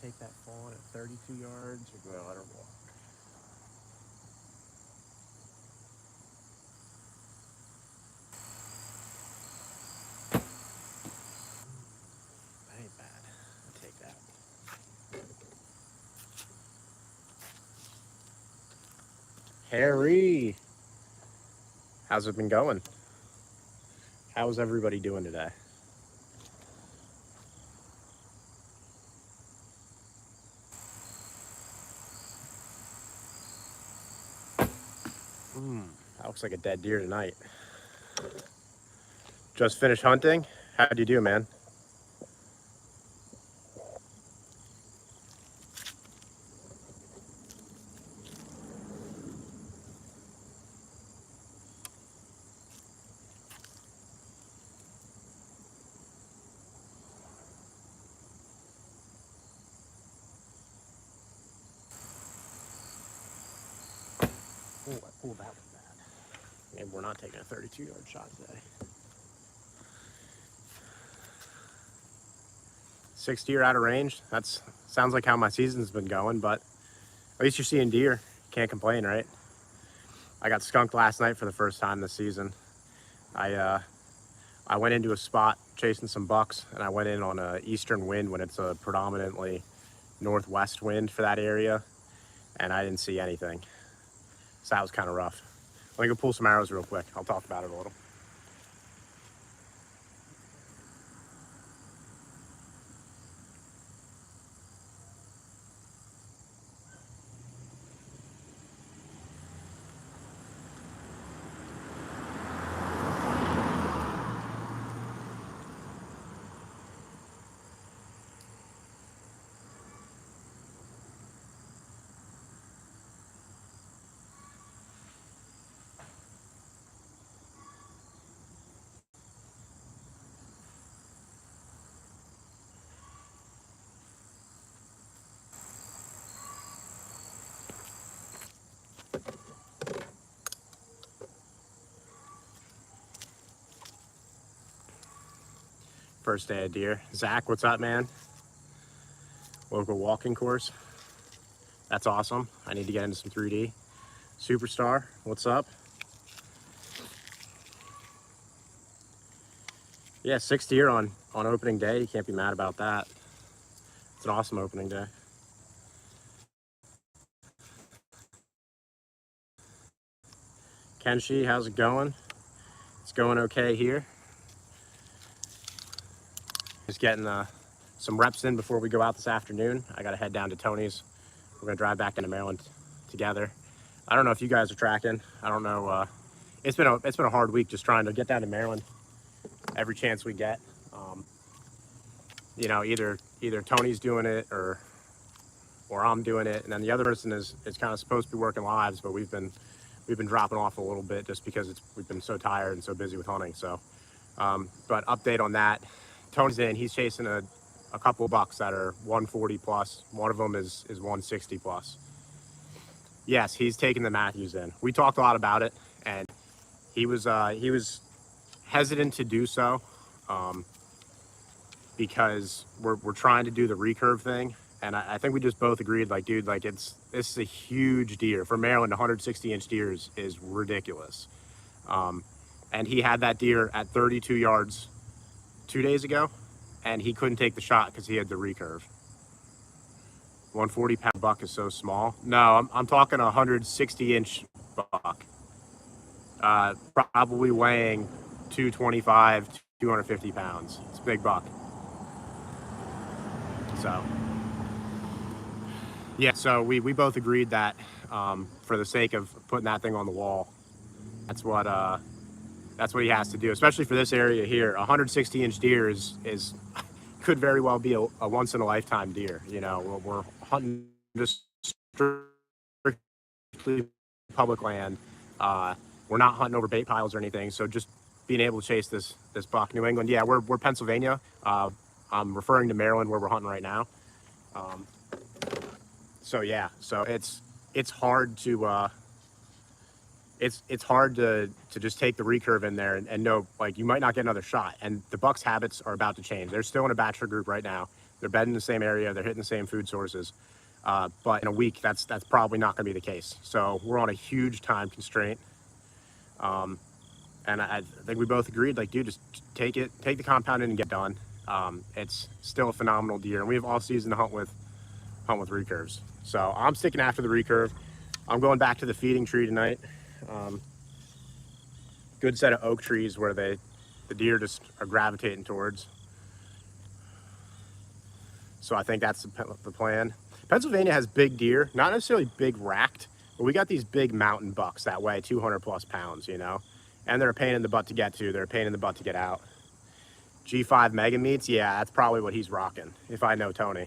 Take that fawn at 32 yards or go let her walk? That ain't bad. I'll take that. Harry, how's it been going? How's everybody doing today? That looks like a dead deer tonight. Just finished hunting. How'd you do, man? Oh, I pulled that one bad. Maybe we're not taking a 32-yard shot today. 6 deer out of range. That's sounds like how my season's been going, but at least you're seeing deer. Can't complain, right? I got skunked last night for the first time this season. I went into a spot chasing some bucks, and I went in on an eastern wind when it's a predominantly northwest wind for that area, and I didn't see anything. So that was kind of rough. Let me go pull some arrows real quick. I'll talk about it a little. First day of deer. Zach, what's up, man? Local walking course. That's awesome. I need to get into some 3D. Superstar, what's up? Yeah, 6 deer on opening day. You can't be mad about that. It's an awesome opening day. Kenshi, how's it going? It's going okay here. Just getting some reps in before we go out this afternoon. I got to head down to Tony's. We're gonna drive back into Maryland together. I don't know if you guys are tracking. I don't know. It's been a hard week just trying to get down to Maryland every chance we get. You know, either Tony's doing it or I'm doing it, and then the other person is kind of supposed to be working lives, but we've been dropping off a little bit just because we've been so tired and so busy with hunting. So, but update on that. Tony's in. He's chasing a couple of bucks that are 140 plus. One of them is 160 plus. Yes, he's taking the Matthews in. We talked a lot about it, and he was hesitant to do so because we're trying to do the recurve thing, and I think we just both agreed, like, dude, like this is a huge deer for Maryland. 160-inch deer is ridiculous, and he had that deer at 32 yards 2 days ago, and he couldn't take the shot because he had the recurve. 140-pound buck is so small. No, I'm talking a 160-inch buck, probably weighing 225, 250 pounds. It's a big buck. So, yeah, so we both agreed that for the sake of putting that thing on the wall, that's what That's what he has to do, especially for this area here. A 160-inch deer is could very well be a once in a lifetime deer. You know, we're hunting just strictly public land. We're not hunting over bait piles or anything. So just being able to chase this buck. New England, yeah, we're Pennsylvania. I'm referring to Maryland where we're hunting right now. So yeah, so it's hard to it's hard to just take the recurve in there and know, like, you might not get another shot. And the buck's habits are about to change. They're still in a bachelor group right now. They're bedding in the same area. They're hitting the same food sources. But in a week, that's probably not going to be the case. So we're on a huge time constraint. And I think we both agreed, like, dude, just take the compound in and get done. It's still a phenomenal deer, and we have all season to hunt with recurves. So I'm sticking after the recurve. I'm going back to the feeding tree tonight. Good set of oak trees where the deer just are gravitating towards. So I think that's the plan. Pennsylvania has big deer, not necessarily big racked, but we got these big mountain bucks that weigh 200 plus pounds, you know, and they're a pain in the butt to get to. They're a pain in the butt to get out. G5 mega meats, yeah, that's probably what he's rocking, if I know Tony.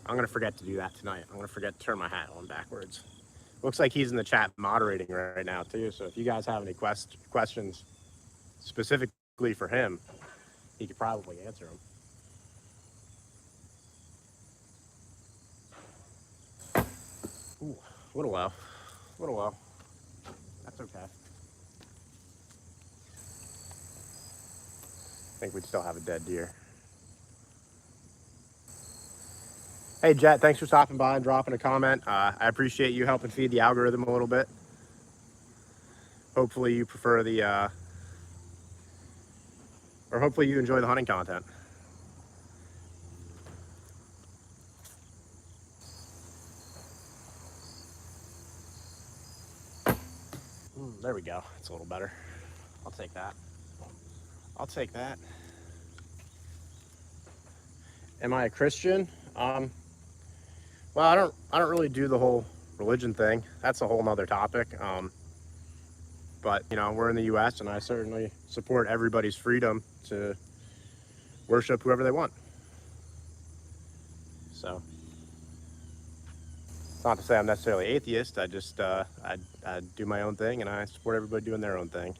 I'm gonna forget to do that tonight. I'm gonna forget to turn my hat on backwards. Looks like he's in the chat moderating right now too. So if you guys have any questions specifically for him, he could probably answer them. Ooh, a little low. That's okay. I think we'd still have a dead deer. Hey Jet, thanks for stopping by and dropping a comment. I appreciate you helping feed the algorithm a little bit. Hopefully you prefer the, or hopefully you enjoy the hunting content. There we go. It's a little better. I'll take that. Am I a Christian? Well, I don't really do the whole religion thing. That's a whole nother topic. But you know, we're in the U.S. and I certainly support everybody's freedom to worship whoever they want. So it's not to say I'm necessarily atheist. I just I do my own thing and I support everybody doing their own thing.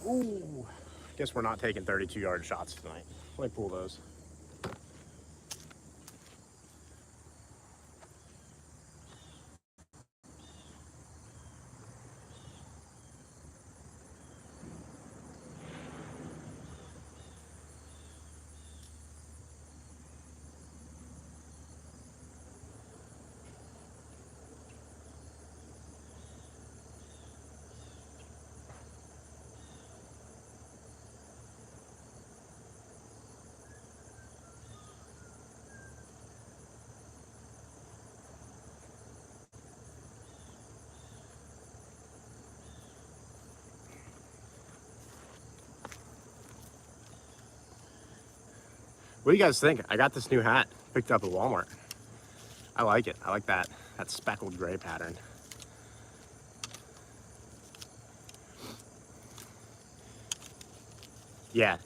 Ooh, guess we're not taking 32-yard shots tonight. Let me pull those. What do you guys think? I got this new hat picked up at Walmart. I like it. I like that speckled gray pattern. Yeah,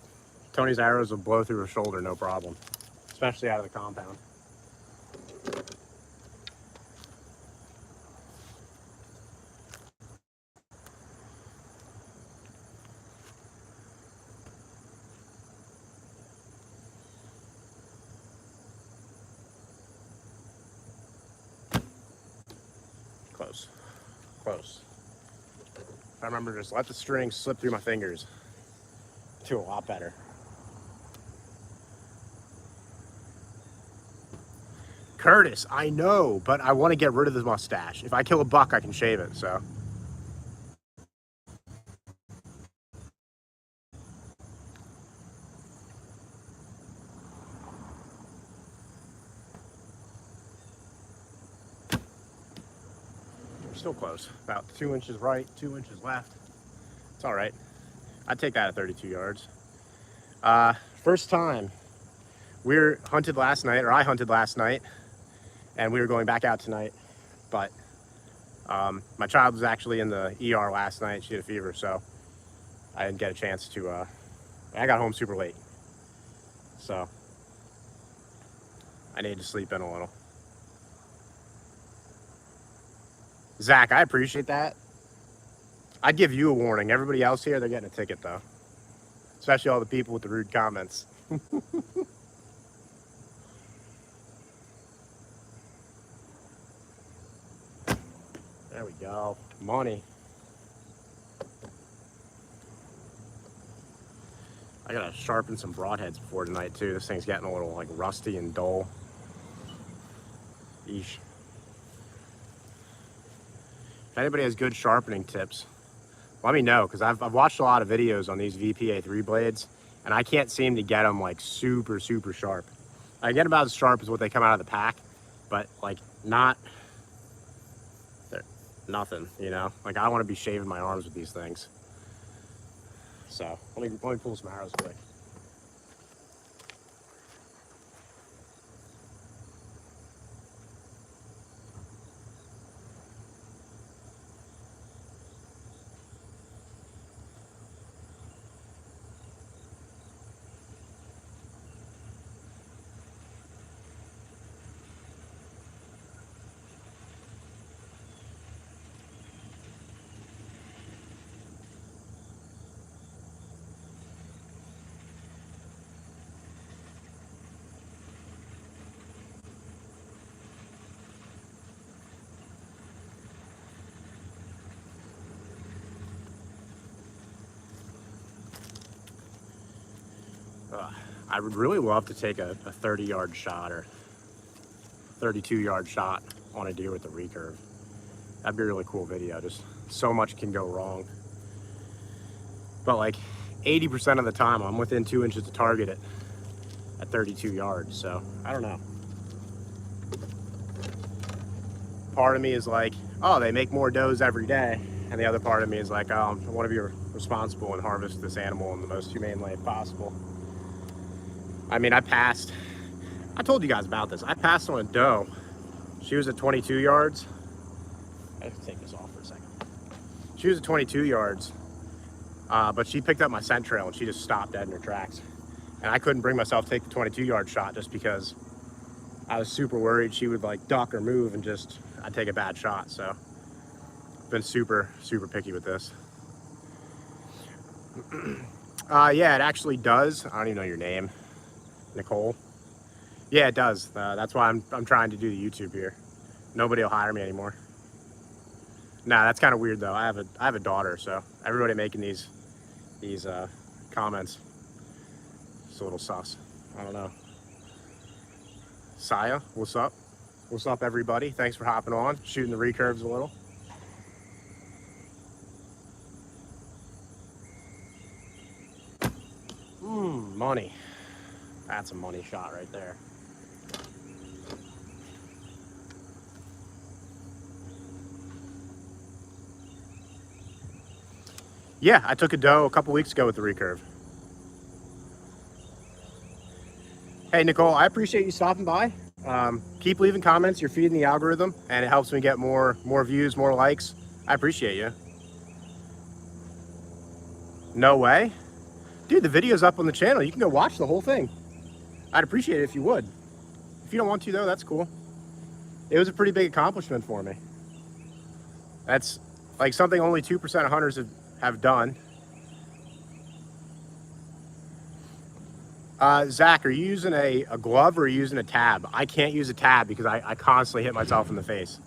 Tony's arrows will blow through her shoulder, no problem, especially out of the compound. Close. I remember just let the string slip through my fingers. Do a lot better. Curtis, I know, but I want to get rid of the mustache. If I kill a buck, I can shave it, so. Still close. About 2 inches right, 2 inches left. It's all right. I'd take that at 32 yards. First time. We hunted last night, or I hunted last night, and we were going back out tonight. But my child was actually in the ER last night. She had a fever, so I didn't get a chance to. I got home super late, so I needed to sleep in a little. Zach, I appreciate that. I'd give you a warning. Everybody else here, they're getting a ticket though. Especially all the people with the rude comments. There we go. Money. I gotta sharpen some broadheads before tonight too. This thing's getting a little like rusty and dull. Eesh. If anybody has good sharpening tips, let me know, because I've watched a lot of videos on these VPA3 blades, and I can't seem to get them like super sharp. I get about as sharp as what they come out of the pack, but like not nothing, you know. Like I want to be shaving my arms with these things. So let me pull some arrows quick. I would really love to take a 30-yard shot or 32-yard shot on a deer with a recurve. That'd be a really cool video. Just so much can go wrong. But like 80% of the time, I'm within 2 inches to target it at 32 yards. So I don't know. Part of me is like, oh, they make more does every day. And the other part of me is like, oh, I want to be responsible and harvest this animal in the most humane way possible. I mean, I told you guys about this. I passed on a doe. She was at 22 yards. I have to take this off for a second. She was at 22 yards, but she picked up my scent trail and she just stopped dead in her tracks. And I couldn't bring myself to take the 22-yard shot just because I was super worried she would like duck or move and just, I'd take a bad shot. So I've been super picky with this. Yeah, it actually does. I don't even know your name. Nicole. Yeah, it does. That's why I'm trying to do the YouTube here. Nobody will hire me anymore. Nah, that's kind of weird though. I have a daughter, so everybody making these comments, it's a little sus. I don't know. Saya, what's up? What's up, everybody? Thanks for hopping on, shooting the recurves a little. Money. That's a money shot right there. Yeah, I took a doe a couple weeks ago with the recurve. Hey, Nicole, I appreciate you stopping by. Keep leaving comments. You're feeding the algorithm, and it helps me get more views, more likes. I appreciate you. No way? Dude, the video's up on the channel. You can go watch the whole thing. I'd appreciate it if you would. If you don't want to, though, that's cool. It was a pretty big accomplishment for me. That's like something only 2% of hunters have done. Zach, are you using a glove or are you using a tab? I can't use a tab because I constantly hit myself in the face.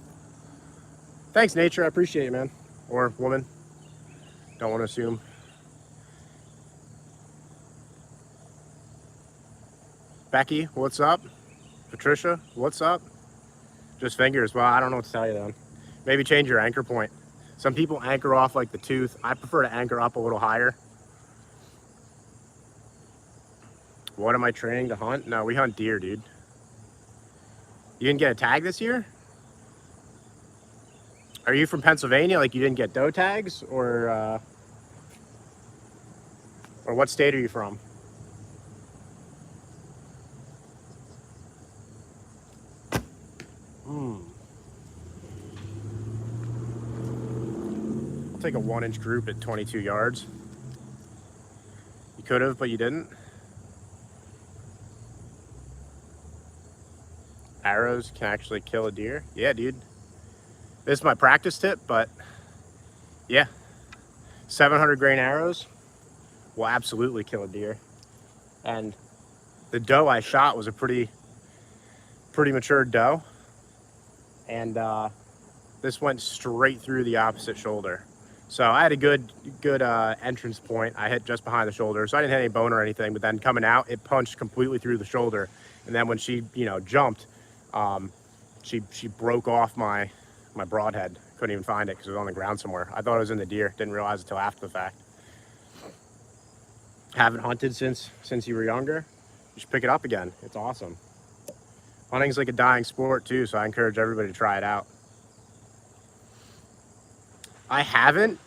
Thanks, nature. I appreciate it, man. Or woman. Don't want to assume. Becky, what's up? Patricia, what's up? Just fingers. Well, I don't know what to tell you then. Maybe change your anchor point. Some people anchor off like the tooth. I prefer to anchor up a little higher. What am I training to hunt? No, we hunt deer, dude. You didn't get a tag this year? Are you from Pennsylvania? Like you didn't get doe tags? Or what state are you from? I'll take a 1-inch group at 22 yards. You could have, but you didn't. Arrows can actually kill a deer. Yeah, dude. This is my practice tip, but yeah, 700 grain arrows will absolutely kill a deer. And the doe I shot was a pretty mature doe, and this went straight through the opposite shoulder. So I had a good entrance point. I hit just behind the shoulder, so I didn't hit any bone or anything. But then coming out, it punched completely through the shoulder. And then when she, jumped, she broke off my broadhead. Couldn't even find it because it was on the ground somewhere. I thought it was in the deer. Didn't realize it till after the fact. Haven't hunted since you were younger. You should pick it up again. It's awesome. Hunting's like a dying sport too, so I encourage everybody to try it out. I haven't.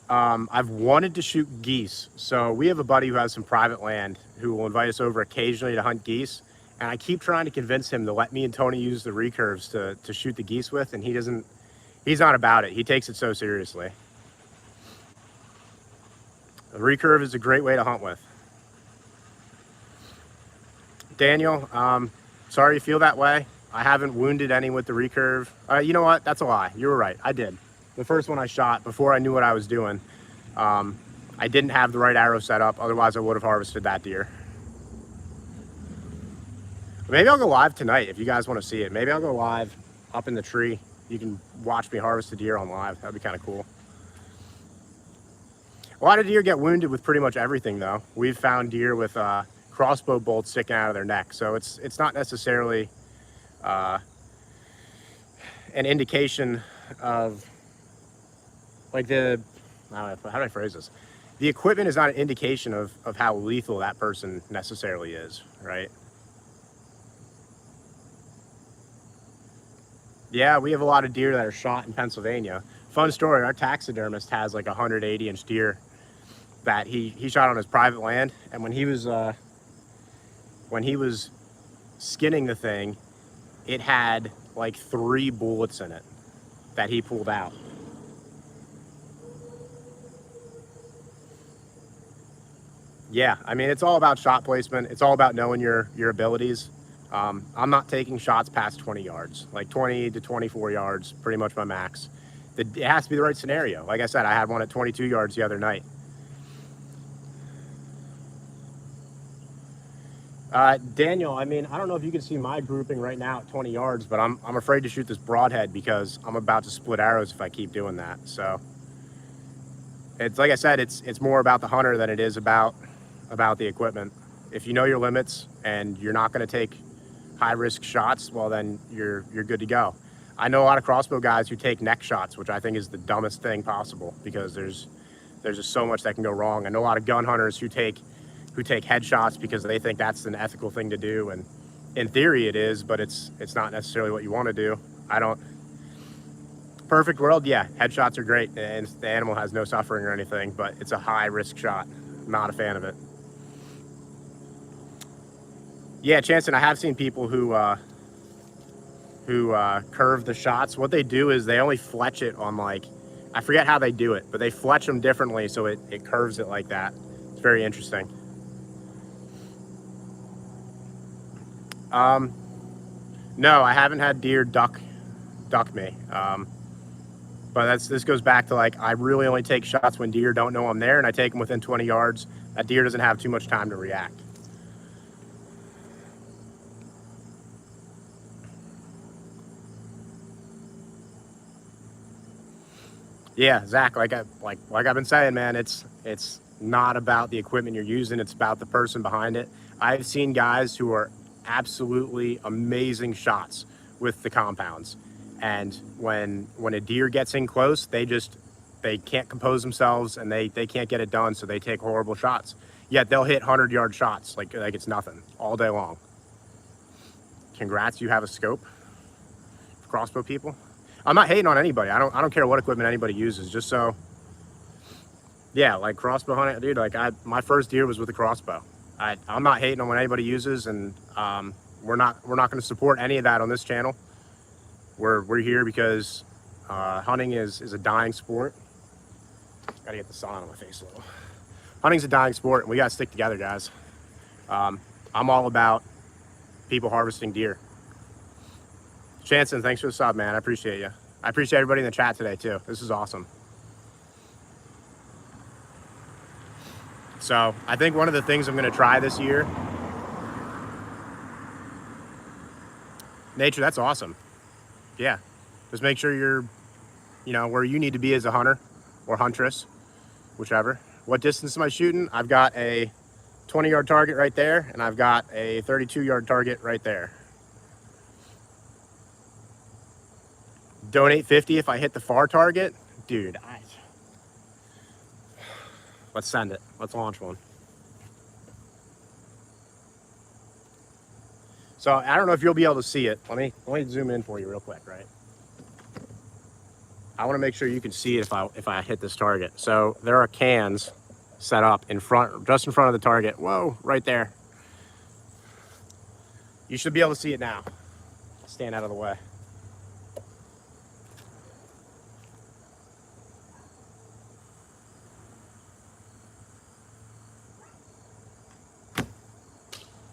I've wanted to shoot geese. So we have a buddy who has some private land who will invite us over occasionally to hunt geese. And I keep trying to convince him to let me and Tony use the recurves to shoot the geese with, and he's not about it. He takes it so seriously. The recurve is a great way to hunt with. Daniel, sorry you feel that way. I haven't wounded any with the recurve. You know what? That's a lie. You were right. I did. The first one I shot, before I knew what I was doing, I didn't have the right arrow set up. Otherwise, I would have harvested that deer. Maybe I'll go live tonight if you guys want to see it. Maybe I'll go live up in the tree. You can watch me harvest a deer on live. That'd be kind of cool. A lot of deer get wounded with pretty much everything, though. We've found deer with crossbow bolts sticking out of their neck, so it's not necessarily an indication of like how do I phrase this? The equipment is not an indication of how lethal that person necessarily is, right? Yeah, we have a lot of deer that are shot in Pennsylvania. Fun story, our taxidermist has like a 180-inch deer that he shot on his private land, and when he was skinning the thing, it had like 3 bullets in it that he pulled out. Yeah, I mean, it's all about shot placement. It's all about knowing your abilities. I'm not taking shots past 20 yards, like 20 to 24 yards, pretty much my max. It has to be the right scenario. Like I said, I had one at 22 yards the other night. Daniel, I mean, I don't know if you can see my grouping right now at 20 yards, but I'm afraid to shoot this broadhead because I'm about to split arrows if I keep doing that. So it's like I said, it's more about the hunter than it is about the equipment. If you know your limits and you're not going to take high risk shots, well then you're good to go. I know a lot of crossbow guys who take neck shots, which I think is the dumbest thing possible because there's just so much that can go wrong. I know a lot of gun hunters who take headshots because they think that's an ethical thing to do, and in theory it is, but it's not necessarily what you want to do. Perfect world, yeah, headshots are great and the animal has no suffering or anything, but it's a high risk shot. Not a fan of it. Yeah, Chanson, I have seen people who curve the shots. What they do is they only fletch it on, like, I forget how they do it, but they fletch them differently so it curves it like that. It's very interesting. No, I haven't had deer duck me. But this goes back to, like, I really only take shots when deer don't know I'm there, and I take them within 20 yards. That deer doesn't have too much time to react. Yeah, Zach, like I've been saying, man, it's not about the equipment you're using, it's about the person behind it. I've seen guys who are absolutely amazing shots with the compounds, and when a deer gets in close, they can't compose themselves and they can't get it done, so they take horrible shots. Yet they'll hit 100-yard shots like it's nothing all day long. Congrats, you have a scope for crossbow people. I'm not hating on anybody. I don't care what equipment anybody uses, just so, yeah, like crossbow hunting, dude, like my first deer was with a crossbow. I'm not hating on what anybody uses, and we're not going to support any of that on this channel. we're here because hunting is a dying sport. Gotta get the sun on my face a little. Hunting's a dying sport, and we gotta stick together, guys. I'm all about people harvesting deer. Chanson, thanks for the sub, man. I appreciate you. I appreciate everybody in the chat today too. This is awesome. So I think one of the things I'm gonna try this year. Nature, that's awesome. Yeah, just make sure you're, where you need to be as a hunter or huntress, whichever. What distance am I shooting? I've got a 20-yard target right there, and I've got a 32-yard target right there. Donate 50 if I hit the far target. Dude, let's send it. Let's launch one. So I don't know if you'll be able to see it. Let me zoom in for you real quick, right? I want to make sure you can see it if I hit this target. So there are cans set up in front, just in front of the target. Whoa, right there. You should be able to see it now. Stand out of the way.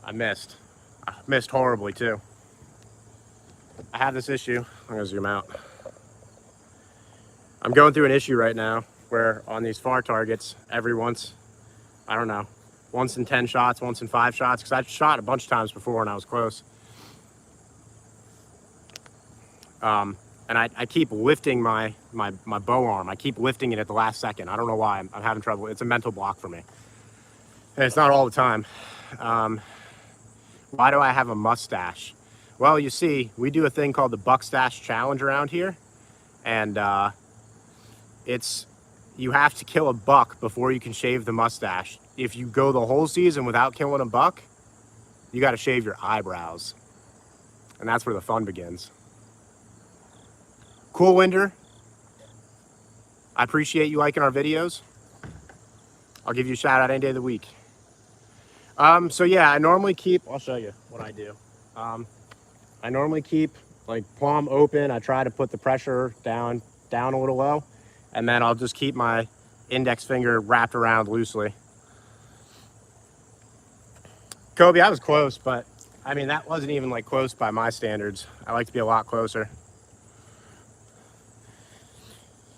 I missed horribly too. I have this issue. I'm gonna zoom out. I'm going through an issue right now where on these far targets, once in 10 shots, once in 5 shots, because I've shot a bunch of times before and I was close. And I keep lifting my bow arm. I keep lifting it at the last second. I don't know why. I'm having trouble. It's a mental block for me. And it's not all the time. Why do I have a mustache? Well, you see, we do a thing called the Buck Stash Challenge around here. And you have to kill a buck before you can shave the mustache. If you go the whole season without killing a buck, you got to shave your eyebrows. And that's where the fun begins. Cool Winder, I appreciate you liking our videos. I'll give you a shout out any day of the week. So yeah, I normally keep, I'll show you what I do. I normally keep like palm open. I try to put the pressure down a little low, and then I'll just keep my index finger wrapped around loosely. Kobe, I was close, but I mean, that wasn't even like close by my standards. I like to be a lot closer.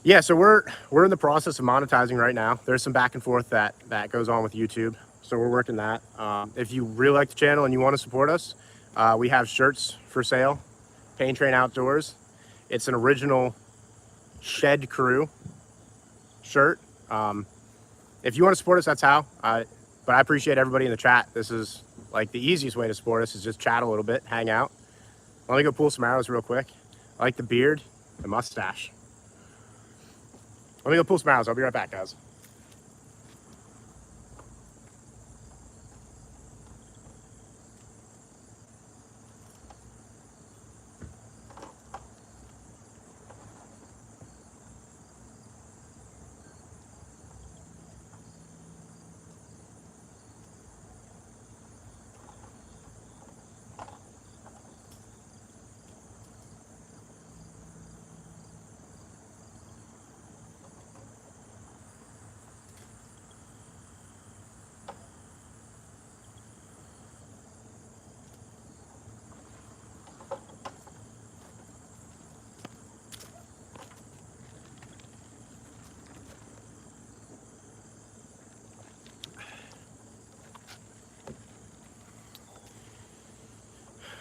Yeah, so we're in the process of monetizing right now. There's some back and forth that goes on with YouTube. So we're working that. If you really like the channel and you want to support us, we have shirts for sale. Pain Train Outdoors. It's an original Shed Crew shirt. If you want to support us, that's how. But I appreciate everybody in the chat. This is like the easiest way to support us is just chat a little bit, hang out. Let me go pull some arrows real quick. I like the beard, the mustache. Let me go pull some arrows. I'll be right back, guys.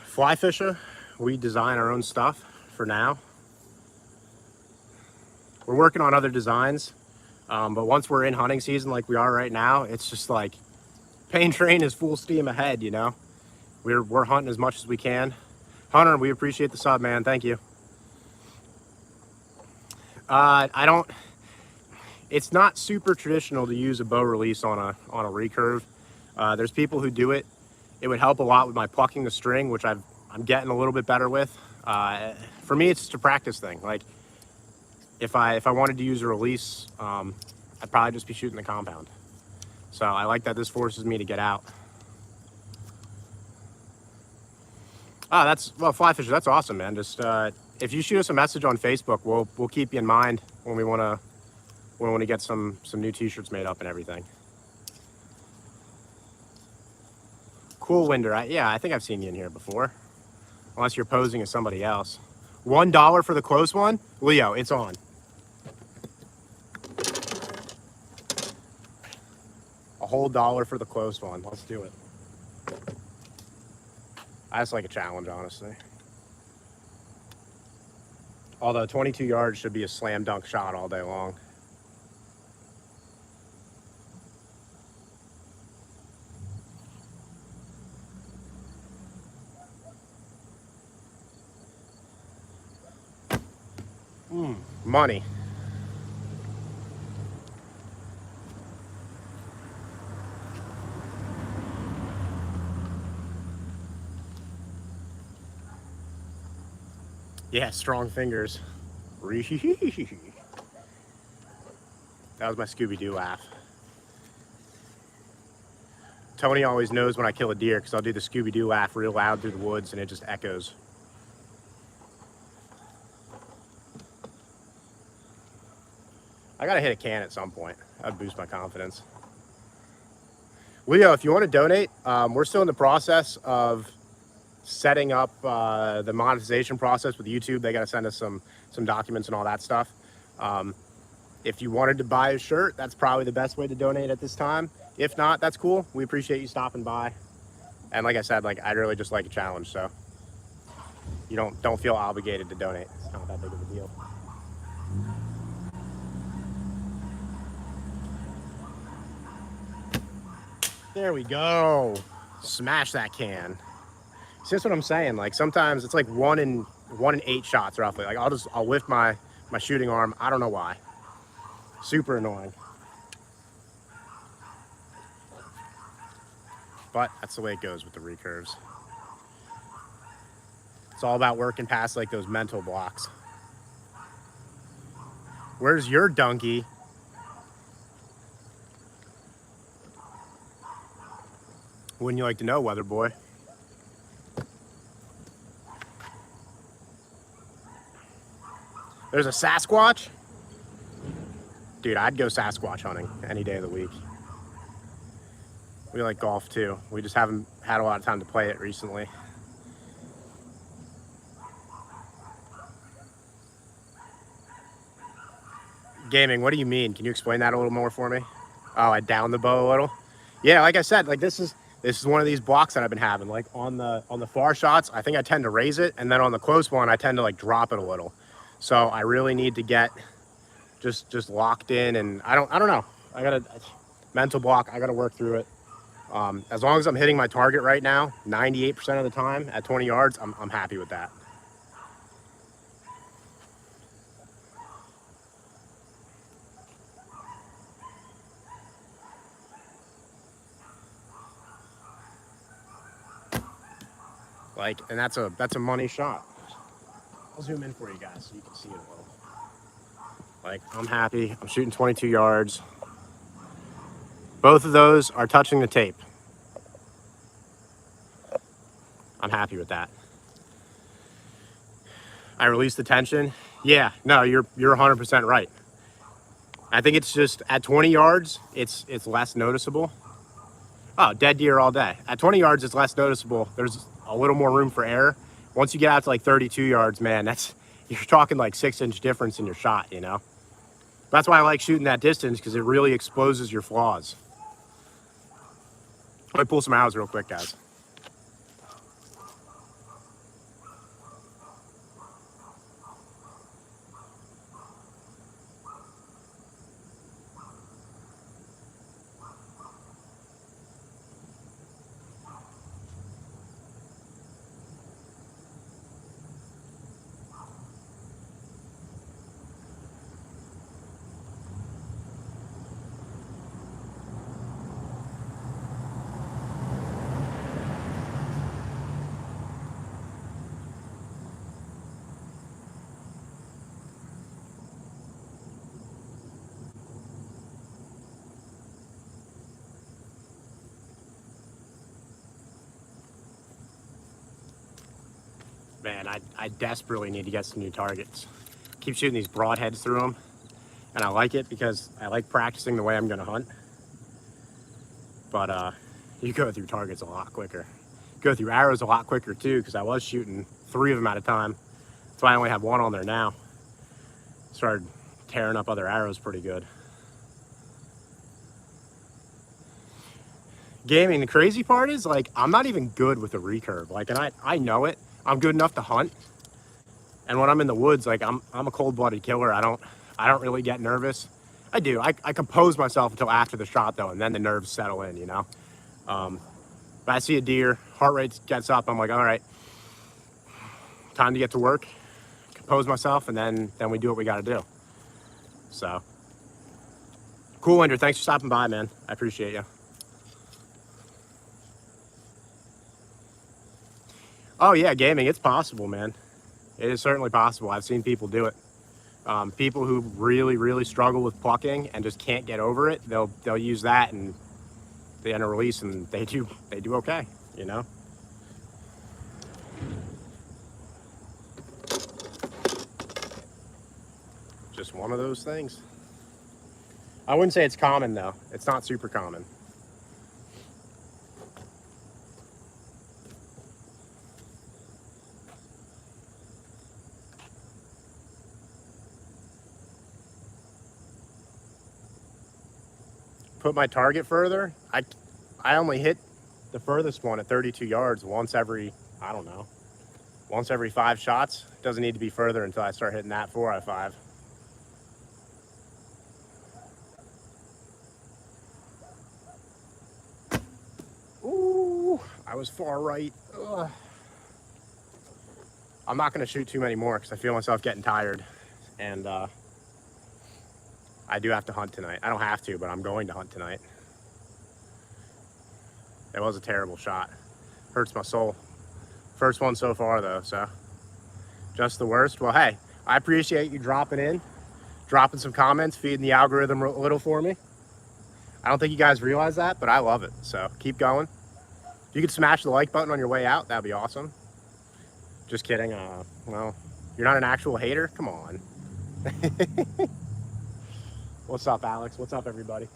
Fly fisher, we design our own stuff for now. We're working on other designs, but once we're in hunting season like we are right now, it's just like Pain Train is full steam ahead, you know? We're hunting as much as we can. Hunter, we appreciate the sub, man. Thank you. It's not super traditional to use a bow release on a recurve. There's people who do it. It would help a lot with my plucking the string, which I'm getting a little bit better with. For me, it's just a practice thing. Like if I wanted to use a release, I'd probably just be shooting the compound. So I like that this forces me to get out. Well, fly fisher, that's awesome, man. Just if you shoot us a message on Facebook, we'll keep you in mind when we want to get some new t-shirts made up and everything. Cool Winder. Yeah, I think I've seen you in here before. Unless you're posing as somebody else. $1 for the close one? Leo, it's on. A whole $1 for the close one. Let's do it. I just like a challenge, honestly. Although 22 yards should be a slam dunk shot all day long. Money. Yeah, strong fingers. That was my Scooby-Doo laugh. Tony always knows when I kill a deer because I'll do the Scooby-Doo laugh real loud through the woods and it just echoes. I gotta hit a can at some point. That'd boost my confidence. Leo, if you want to donate, we're still in the process of setting up the monetization process with YouTube. They got to send us some documents and all that stuff. If you wanted to buy a shirt, that's probably the best way to donate at this time. If not, that's cool. We appreciate you stopping by. And like I said, like, I'd really just like a challenge, so you don't feel obligated to donate. It's not that big of a deal. There we go. Smash that can. See, that's what I'm saying. Like, sometimes it's like 1 in 8 shots roughly. Like, I'll lift my shooting arm. I don't know why. Super annoying. But that's the way it goes with the recurves. It's all about working past like those mental blocks. Where's your donkey? Wouldn't you like to know, weather boy? There's a Sasquatch? Dude, I'd go Sasquatch hunting any day of the week. We like golf too. We just haven't had a lot of time to play it recently. Gaming, what do you mean? Can you explain that a little more for me? Oh, I downed the bow a little? Yeah, like I said, like this is one of these blocks that I've been having. Like on the far shots, I think I tend to raise it, and then on the close one, I tend to like drop it a little. So I really need to get just locked in, and I don't know. I got a mental block. I got to work through it. As long as I'm hitting my target right now, 98% of the time at 20 yards, I'm happy with that. Like, and that's a money shot. I'll zoom in for you guys so you can see it a little. Like, I'm happy. I'm shooting 22 yards. Both of those are touching the tape. I'm happy with that. I released the tension. Yeah, no, you're 100% right. I think it's just at 20 yards, it's less noticeable. Oh, dead deer all day. At 20 yards, it's less noticeable. There's a little more room for error. Once you get out to like 32 yards, man, you're talking like 6-inch difference in your shot, you know? That's why I like shooting that distance, because it really exposes your flaws. Let me pull some arrows real quick, guys. Man, I desperately need to get some new targets. Keep shooting these broadheads through them, and I like it because I like practicing the way I'm gonna hunt. But you go through targets a lot quicker. Go through arrows a lot quicker too, because I was shooting 3 of them at a time. That's why I only have 1 on there now. Started tearing up other arrows pretty good. Gaming, the crazy part is, like, I'm not even good with a recurve. Like, and I know it. I'm good enough to hunt. And when I'm in the woods, like, I'm a cold-blooded killer. I don't really get nervous. I do. I compose myself until after the shot, though, and then the nerves settle in, you know? But I see a deer, heart rate gets up. I'm like, all right, time to get to work, compose myself, and then we do what we got to do. So, cool, Andrew. Thanks for stopping by, man. I appreciate you. Oh, yeah, gaming. It's possible, man. It is certainly possible. I've seen people do it. People who really, really struggle with plucking and just can't get over it, they'll use that and they end a release and they do okay, you know? Just one of those things. I wouldn't say it's common though. It's not super common. Put my target further. I only hit the furthest one at 32 yards once every, I don't know, once every 5 shots. It doesn't need to be further until I start hitting that 4 out of 5. Ooh, I was far right. Ugh. I'm not going to shoot too many more because I feel myself getting tired. And I do have to hunt tonight. I don't have to, but I'm going to hunt tonight. It was a terrible shot. Hurts my soul. First one so far though, so just the worst. Well, hey, I appreciate you dropping in, dropping some comments, feeding the algorithm a little for me. I don't think you guys realize that, but I love it. So keep going. If you could smash the like button on your way out, that'd be awesome. Just kidding. Well, you're not an actual hater? Come on. What's up, Alex? What's up, everybody?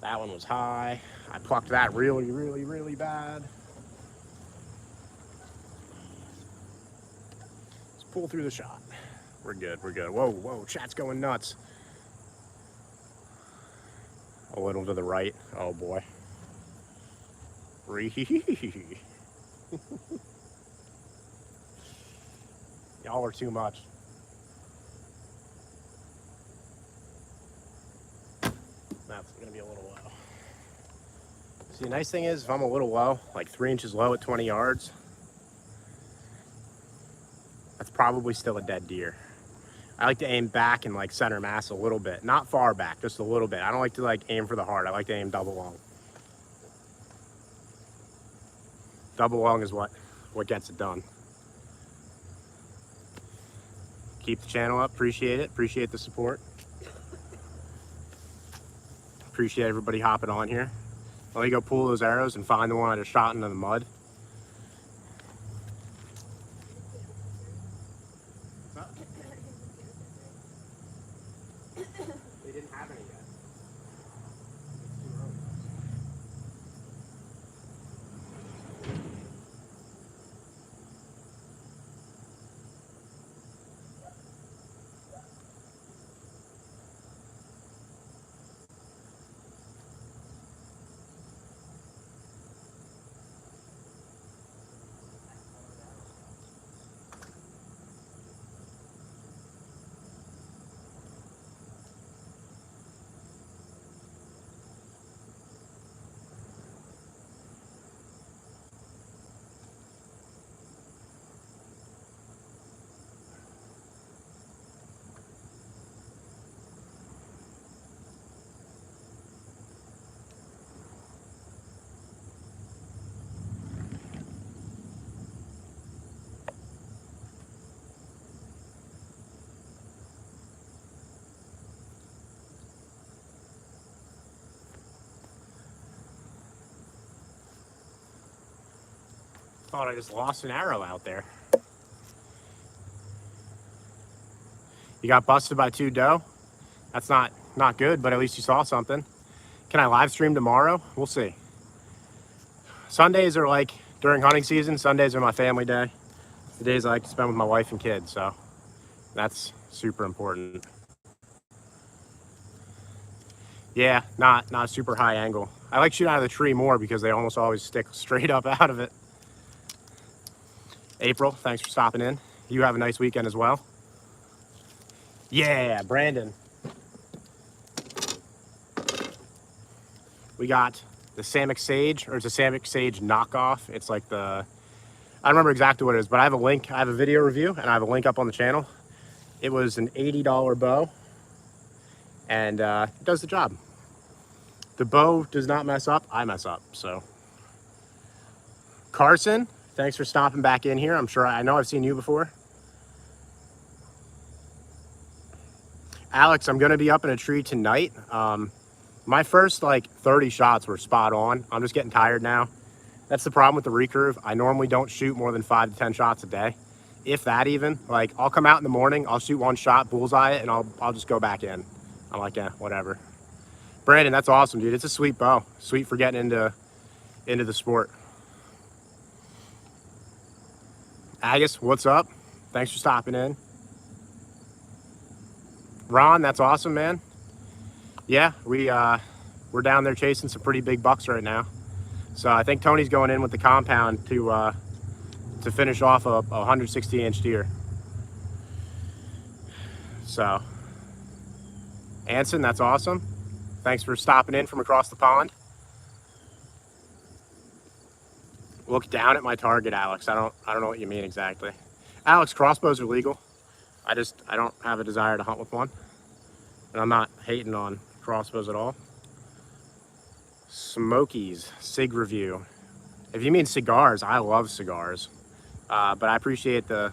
That one was high. I plucked that really, really, really bad. Let's pull through the shot. We're good, we're good. Whoa, whoa, chat's going nuts. A little to the right. Oh boy. Y'all are too much. That's gonna be a little low. See, the nice thing is if I'm a little low, like 3 inches low at 20 yards, that's probably still a dead deer. I like to aim back and like center mass a little bit, not far back, just a little bit. I don't like to like aim for the heart. I like to aim double long. Double long is what gets it done. Keep the channel up, appreciate it, appreciate the support. Appreciate everybody hopping on here. Let me go pull those arrows and find the one I just shot into the mud. They didn't have any yet. thought I just lost an arrow out there. You got busted by 2 doe. That's not good, but at least you saw something. Can I live stream tomorrow? We'll see. Sundays are like, during hunting season, Sundays are my family day. The days I like to spend with my wife and kids, so that's super important. Yeah, not super high angle. I like shooting out of the tree more because they almost always stick straight up out of it. April, thanks for stopping in. You have a nice weekend as well. Yeah, Brandon. We got the Samick Sage, or it's a Samick Sage knockoff. It's like I don't remember exactly what it is, but I have a link. I have a video review, and I have a link up on the channel. It was an $80 bow, and it does the job. The bow does not mess up. I mess up, so. Carson, thanks for stopping back in here. I know I've seen you before. Alex, I'm gonna be up in a tree tonight. My first like 30 shots were spot on. I'm just getting tired now. That's the problem with the recurve. I normally don't shoot more than 5 to 10 shots a day. If that even. Like, I'll come out in the morning, I'll shoot 1 shot, bullseye it, and I'll just go back in. I'm like, yeah, whatever. Brandon, that's awesome, dude. It's a sweet bow. Sweet for getting into the sport. Agus, what's up? Thanks for stopping in. Ron, that's awesome, man. Yeah, we're down there chasing some pretty big bucks right now. So I think Tony's going in with the compound to finish off a 160-inch deer. So, Anson, that's awesome. Thanks for stopping in from across the pond. Look down at my target, Alex. I don't know what you mean exactly. Alex, crossbows are legal. I don't have a desire to hunt with one. And I'm not hating on crossbows at all. Smokies, Sig review. If you mean cigars, I love cigars. But I appreciate the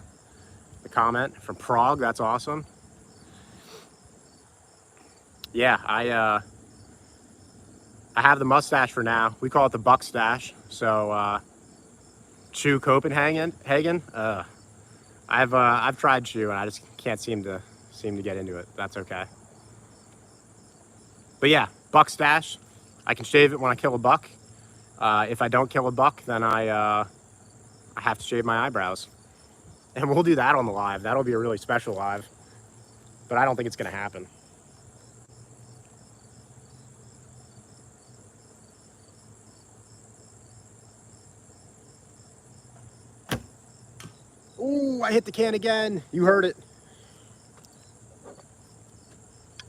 comment from Prague. That's awesome. Yeah, I have the mustache for now. We call it the buck stash. So Chew Copenhagen. I've tried Chew and I just can't seem to get into it. That's okay. But yeah, buck stash. I can shave it when I kill a buck. If I don't kill a buck, then I have to shave my eyebrows. And we'll do that on the live. That'll be a really special live. But I don't think it's gonna happen. Ooh, I hit the can again. You heard it.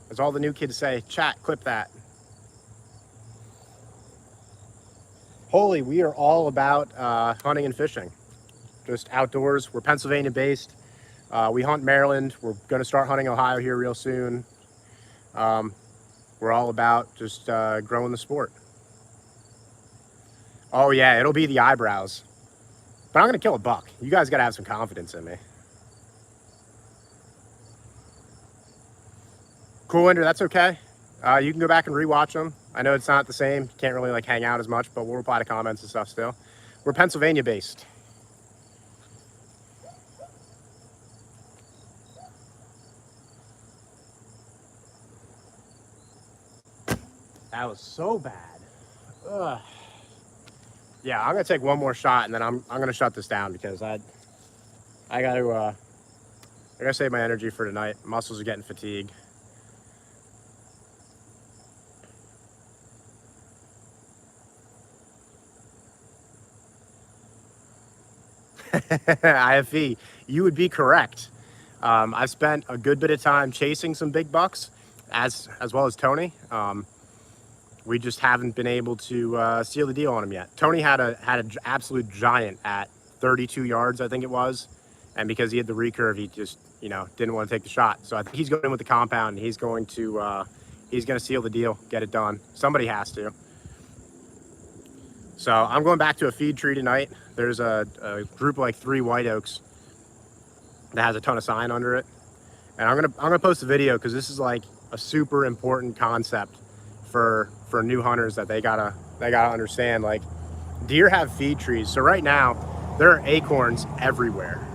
As all the new kids say, chat, clip that. Holy, we are all about hunting and fishing. Just outdoors. We're Pennsylvania based. We hunt Maryland. We're going to start hunting Ohio here real soon. We're all about just growing the sport. Oh yeah, it'll be the eyebrows. But I'm going to kill a buck. You guys got to have some confidence in me. Cool, Ender, that's okay. You can go back and rewatch them. I know it's not the same. Can't really like hang out as much, but we'll reply to comments and stuff still. We're Pennsylvania based. That was so bad. Ugh. Yeah, I'm gonna take one more shot and then I'm gonna shut this down because I gotta save my energy for tonight. Muscles are getting fatigued. IFE, you would be correct. I've spent a good bit of time chasing some big bucks, as well as Tony. We just haven't been able to seal the deal on him yet. Tony had an absolute giant at 32 yards, I think it was, and because he had the recurve, he just didn't want to take the shot. So I think he's going with the compound. And he's going to seal the deal, get it done. Somebody has to. So I'm going back to a feed tree tonight. There's a group of like 3 white oaks that has a ton of sign under it, and I'm gonna post a video because this is like a super important concept for new hunters that they gotta understand. Like, deer have feed trees. So right now there are acorns everywhere.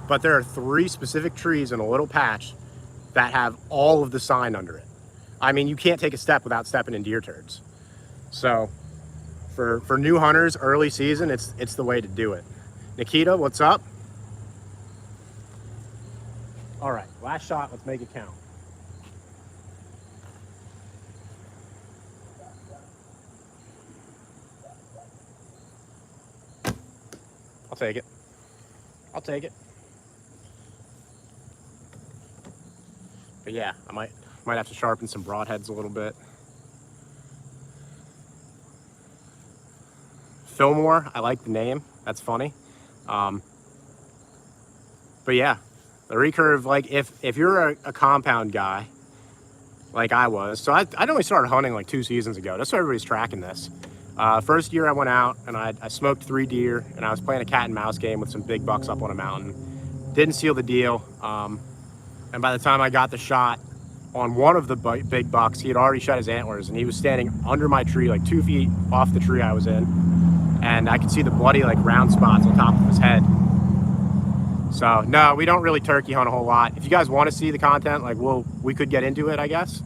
But there are 3 specific trees in a little patch that have all of the sign under it. I mean, you can't take a step without stepping in deer turds. So for new hunters, early season, it's the way to do it. Nikita, what's up? All right, last shot, let's make it count. I'll take it. I'll take it. But yeah, I might have to sharpen some broadheads a little bit. Fillmore, I like the name. That's funny. But yeah, the recurve, like if you're a compound guy, like I was, so I'd only started hunting like 2 seasons ago. That's why everybody's tracking this. First year I went out and I smoked 3 deer, and I was playing a cat and mouse game with some big bucks up on a mountain. Didn't seal the deal. And by the time I got the shot on one of the big bucks, he had already shut his antlers, and he was standing under my tree, like 2 feet off the tree I was in. And I could see the bloody like round spots on top of his head. So no, we don't really turkey hunt a whole lot. If you guys want to see the content, like we could get into it, I guess.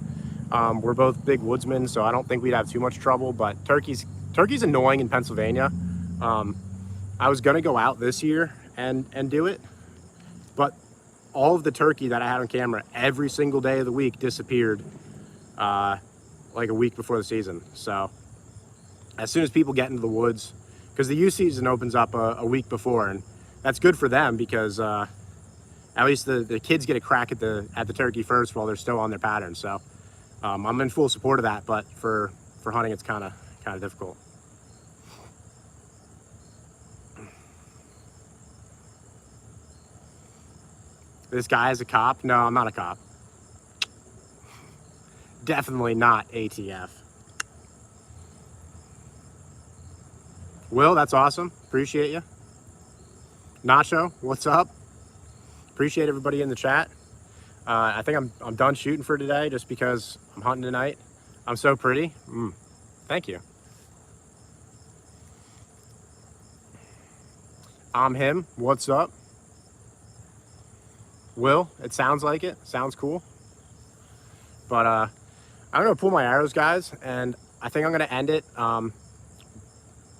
We're both big woodsmen, so I don't think we'd have too much trouble, but turkey's annoying in Pennsylvania. I was gonna go out this year and do it, but all of the turkey that I had on camera every single day of the week disappeared like a week before the season. So as soon as people get into the woods, because the youth season opens up a week before, and that's good for them because at least the kids get a crack at the turkey first while they're still on their pattern. So I'm in full support of that, but for hunting it's kind of difficult. This guy is a cop? No, I'm not a cop. Definitely not ATF. Will, that's awesome. Appreciate you. Nacho, what's up? Appreciate everybody in the chat. I think I'm done shooting for today just because I'm hunting tonight. I'm so pretty. Thank you. I'm him. What's up? Will, it sounds like it. Sounds cool. But I'm gonna pull my arrows, guys, and I think I'm gonna end it.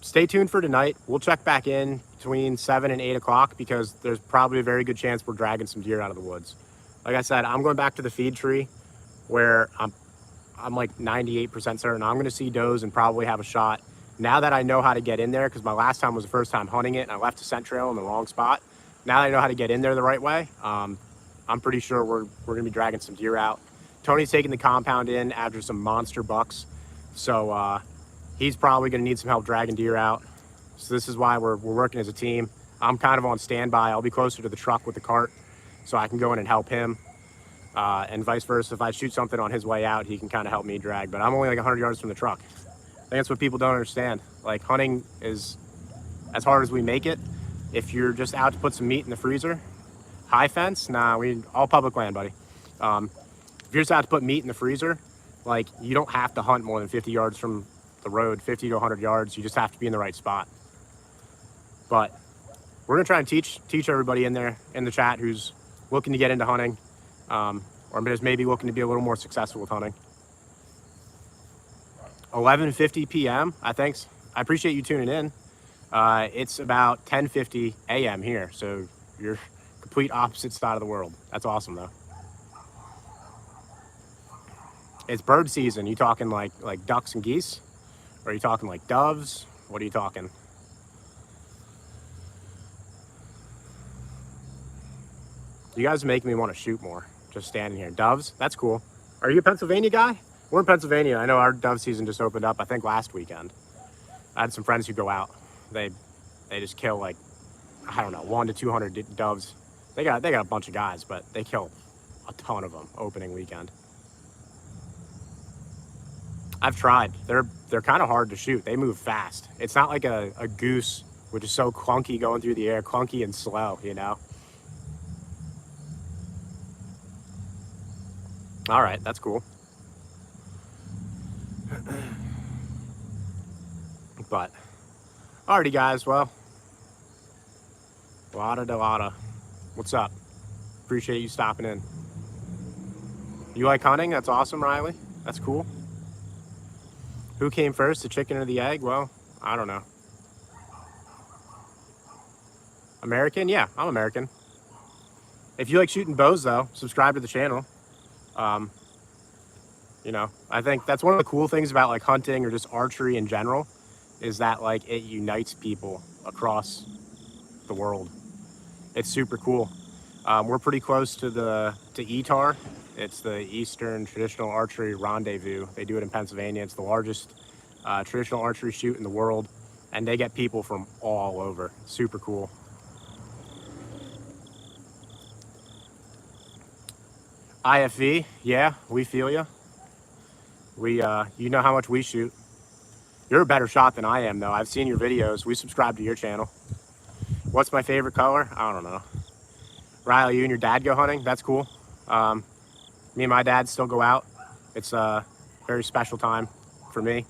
Stay tuned for tonight. We'll check back in between 7 and 8 o'clock because there's probably a very good chance we're dragging some deer out of the woods. Like I said, I'm going back to the feed tree where I'm like 98% certain I'm going to see does and probably have a shot. Now that I know how to get in there, because my last time was the first time hunting it and I left a scent trail in the wrong spot. Now that I know how to get in there the right way, I'm pretty sure we're going to be dragging some deer out. Tony's taking the compound in after some monster bucks. So he's probably going to need some help dragging deer out. So this is why we're working as a team. I'm kind of on standby. I'll be closer to the truck with the cart so I can go in and help him. And vice versa. If I shoot something on his way out, he can kind of help me drag. But I'm only like 100 yards from the truck. I think that's what people don't understand. Like, hunting is as hard as we make it. If you're just out to put some meat in the freezer, high fence, nah, we all public land, buddy. If you're just out to put meat in the freezer, like, you don't have to hunt more than 50 yards from the road, 50 to 100 yards. You just have to be in the right spot. But we're gonna try and teach everybody in there in the chat who's looking to get into hunting, or is maybe looking to be a little more successful with hunting. 11:50 p.m. I appreciate you tuning in. It's about 10:50 a.m. here, so you're complete opposite side of the world. That's awesome though. It's bird season. You talking like ducks and geese? Or are you talking like doves? What are you talking? You guys make me want to shoot more. Just standing here. Doves? That's cool. Are you a Pennsylvania guy? We're in Pennsylvania. I know our dove season just opened up, I think last weekend. I had some friends who go out. They just kill like, I don't know, 100 to 200 doves. They got a bunch of guys, but they kill a ton of them opening weekend. I've tried. They're kind of hard to shoot. They move fast. It's not like a goose, which is so clunky going through the air, clunky and slow, you know? All right, that's cool. But, alrighty guys, well, Lotta de lotta. What's up? Appreciate you stopping in. You like hunting? That's awesome, Riley. That's cool. Who came first, the chicken or the egg? Well, I don't know. American? Yeah, I'm American. If you like shooting bows, though, subscribe to the channel. You know, I think that's one of the cool things about like hunting or just archery in general is that like it unites people across the world. It's super cool. We're pretty close to ETAR. It's the Eastern Traditional Archery Rendezvous. They do it in Pennsylvania. It's the largest traditional archery shoot in the world, and they get people from all over. Super cool. IFV, yeah, we feel you. You know how much we shoot. You're a better shot than I am, though. I've seen your videos. We subscribe to your channel. What's my favorite color? I don't know. Riley, you and your dad go hunting? That's cool. Me and my dad still go out. It's a very special time for me.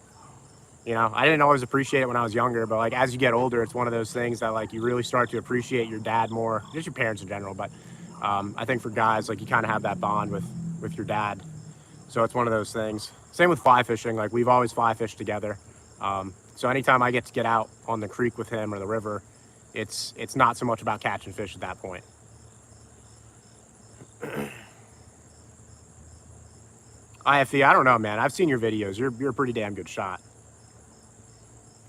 You know, I didn't always appreciate it when I was younger, but like as you get older, it's one of those things that like you really start to appreciate your dad more, just your parents in general. But I think for guys, like you kind of have that bond with your dad. So it's one of those things. Same with fly fishing. Like we've always fly fished together. So anytime I get to get out on the creek with him or the river, it's not so much about catching fish at that point. IFE, I don't know, man. I've seen your videos. You're a pretty damn good shot.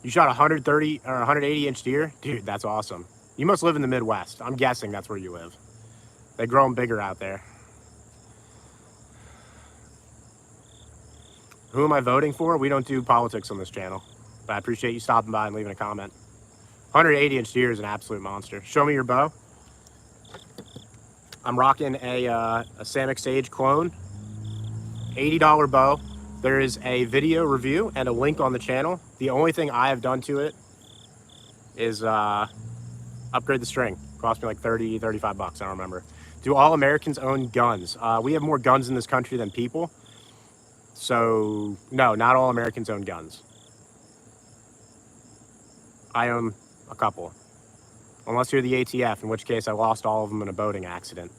You shot 130 or 180 inch deer? Dude, that's awesome. You must live in the Midwest. I'm guessing that's where you live. They grow them bigger out there. Who am I voting for? We don't do politics on this channel, but I appreciate you stopping by and leaving a comment. 180 inch deer is an absolute monster. Show me your bow. I'm rocking a Samick Sage clone, $80 bow. There is a video review and a link on the channel. The only thing I have done to it is upgrade the string. Cost me like 30, 35 bucks, I don't remember. Do all Americans own guns? We have more guns in this country than people. So no, not all Americans own guns. I own a couple. Unless you're the ATF, in which case I lost all of them in a boating accident.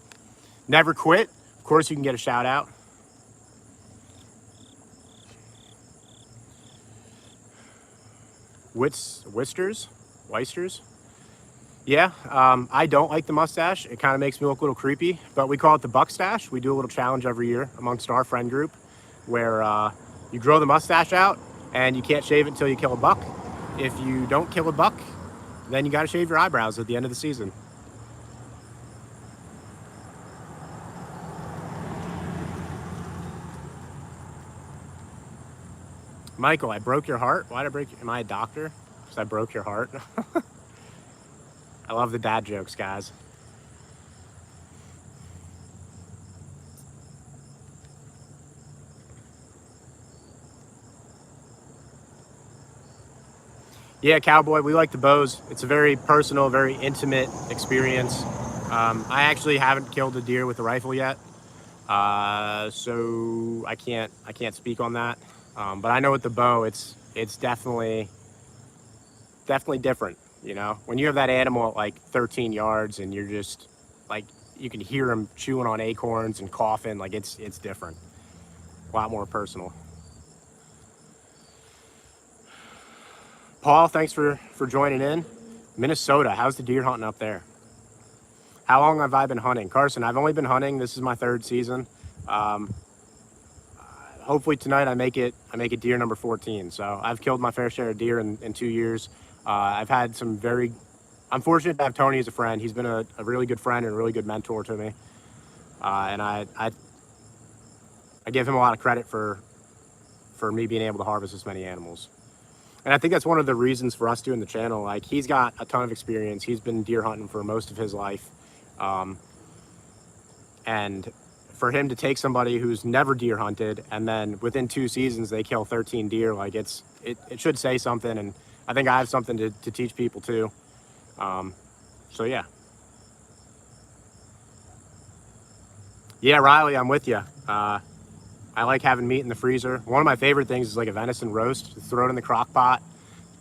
Never quit. Of course you can get a shout out. Weisters? Yeah, I don't like the mustache. It kind of makes me look a little creepy, but we call it the buck stash. We do a little challenge every year amongst our friend group where you grow the mustache out and you can't shave it until you kill a buck. If you don't kill a buck, then you got to shave your eyebrows at the end of the season. Michael, I broke your heart. Why'd I break? Am I a doctor? Because I broke your heart. I love the dad jokes, guys. Yeah, Cowboy, we like the bows. It's a very personal, very intimate experience. I actually haven't killed a deer with a rifle yet, so I can't speak on that. But I know with the bow, it's definitely different. You know, when you have that animal at like 13 yards and you're just like, you can hear him chewing on acorns and coughing, like it's different. A lot more personal. Paul, thanks for joining in. Minnesota, how's the deer hunting up there? How long have I been hunting? Carson, I've only been hunting. This is my 3rd season. Hopefully tonight I make it deer number 14. So I've killed my fair share of deer in 2 years. I've had some I'm fortunate to have Tony as a friend. He's been a really good friend and a really good mentor to me. And I give him a lot of credit for me being able to harvest this many animals. And I think that's one of the reasons for us doing the channel. Like, he's got a ton of experience. He's been deer hunting for most of his life. And for him to take somebody who's never deer hunted and then within 2 seasons they kill 13 deer, like it should say something. And I think I have something to teach people too. So yeah. Yeah, Riley, I'm with you. I like having meat in the freezer. One of my favorite things is like a venison roast. Throw it in the crock pot,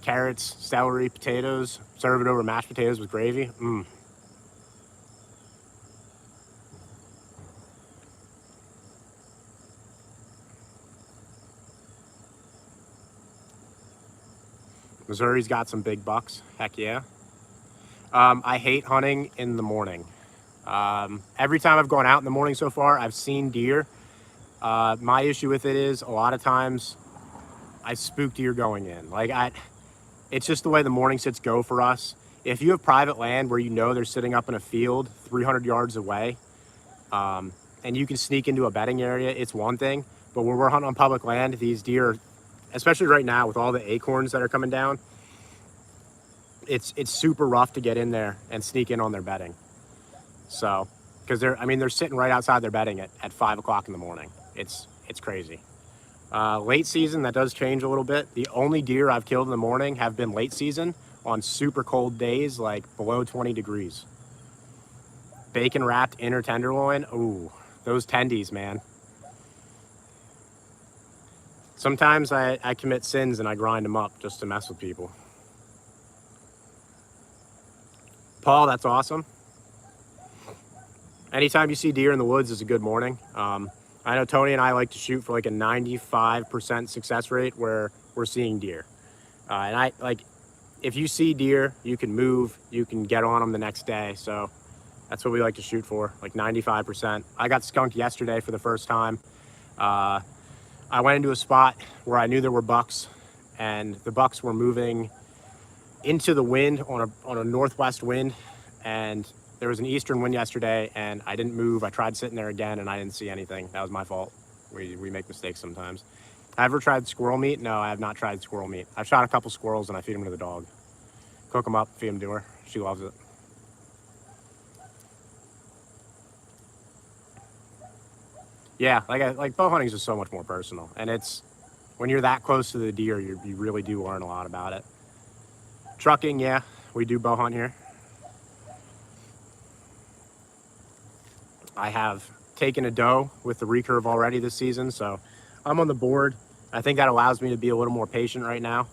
carrots, celery, potatoes, serve it over mashed potatoes with gravy. Missouri's got some big bucks. Heck yeah. I hate hunting in the morning. Every time I've gone out in the morning so far, I've seen deer. My issue with it is a lot of times I spook deer going in. It's just the way the morning sits go for us. If you have private land where you know they're sitting up in a field 300 yards away, and you can sneak into a bedding area, it's one thing. But when we're hunting on public land, these deer, especially right now with all the acorns that are coming down, it's super rough to get in there and sneak in on their bedding. So, because they're sitting right outside their bedding at 5 o'clock in the morning. It's crazy. Late season, that does change a little bit. The only deer I've killed in the morning have been late season on super cold days, like below 20 degrees. Bacon wrapped inner tenderloin. Ooh, those tendies, man. Sometimes I commit sins and I grind them up just to mess with people. Paul, that's awesome. Anytime you see deer in the woods is a good morning. I know Tony and I like to shoot for like a 95% success rate where we're seeing deer. And if you see deer, you can move, you can get on them the next day. So that's what we like to shoot for, like 95%. I got skunked yesterday for the first time. I went into a spot where I knew there were bucks, and the bucks were moving into the wind on a northwest wind, and there was an eastern wind yesterday, and I didn't move. I tried sitting there again, and I didn't see anything. That was my fault. We make mistakes sometimes. Have I ever tried squirrel meat? No, I have not tried squirrel meat. I've shot a couple squirrels, and I feed them to the dog. Cook them up, feed them to her. She loves it. Yeah, like bow hunting is just so much more personal, and it's when you're that close to the deer, you really do learn a lot about it. Trucking, yeah, we do bow hunt here. I have taken a doe with the recurve already this season, so I'm on the board. I think that allows me to be a little more patient right now.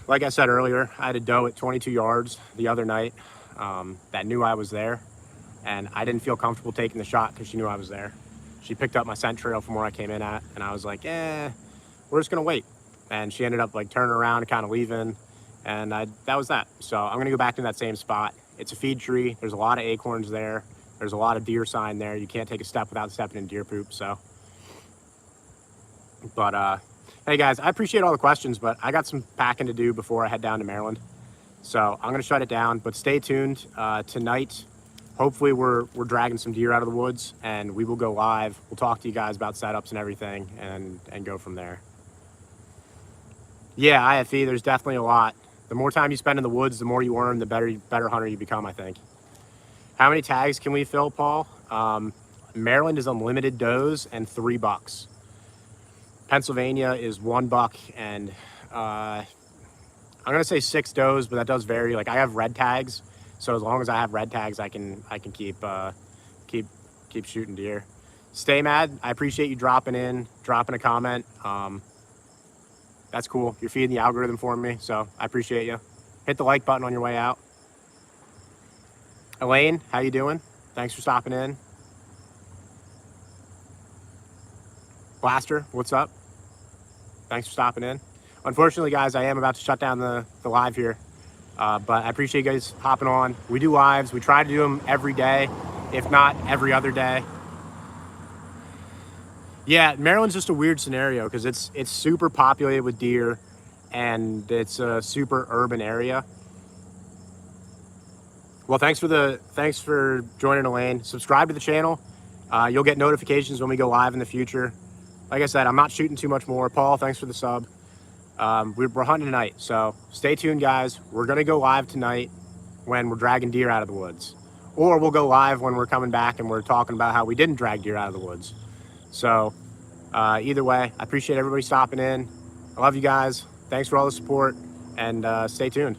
Like I said earlier, I had a doe at 22 yards the other night that knew I was there, and I didn't feel comfortable taking the shot because she knew I was there. She picked up my scent trail from where I came in at, and I was like, we're just gonna wait. And she ended up like turning around and kind of leaving, and that was that. So I'm gonna go back to that same spot. It's a feed tree. There's a lot of acorns there. There's a lot of deer sign there. You can't take a step without stepping in deer poop. So, but hey guys, I appreciate all the questions, but I got some packing to do before I head down to Maryland. So I'm gonna shut it down, but stay tuned. Tonight, hopefully we're dragging some deer out of the woods, and we will go live. We'll talk to you guys about setups and everything, and go from there. Yeah, IFE, there's definitely a lot. The more time you spend in the woods, the more you learn, the better hunter you become, I think. How many tags can we fill, Paul? Maryland is unlimited does and 3 bucks. Pennsylvania is 1 buck and I'm gonna say 6 does, but that does vary. Like I have red tags, so as long as I have red tags, I can keep shooting deer. Stay mad. I appreciate you dropping a comment. That's cool. You're feeding the algorithm for me, so I appreciate you. Hit the like button on your way out. Elaine, how you doing? Thanks for stopping in. Blaster, what's up? Thanks for stopping in. Unfortunately, guys, I am about to shut down the live here, but I appreciate you guys hopping on. We do lives. We try to do them every day, if not every other day. Yeah, Maryland's just a weird scenario because it's super populated with deer, and it's a super urban area. Well, thanks for joining, Elaine. Subscribe to the channel. You'll get notifications when we go live in the future. Like I said, I'm not shooting too much more. Paul, thanks for the sub. We're hunting tonight, so stay tuned, guys. We're gonna go live tonight when we're dragging deer out of the woods, or we'll go live when we're coming back and we're talking about how we didn't drag deer out of the woods. So either way, I appreciate everybody stopping in. I love you guys. Thanks for all the support, and stay tuned.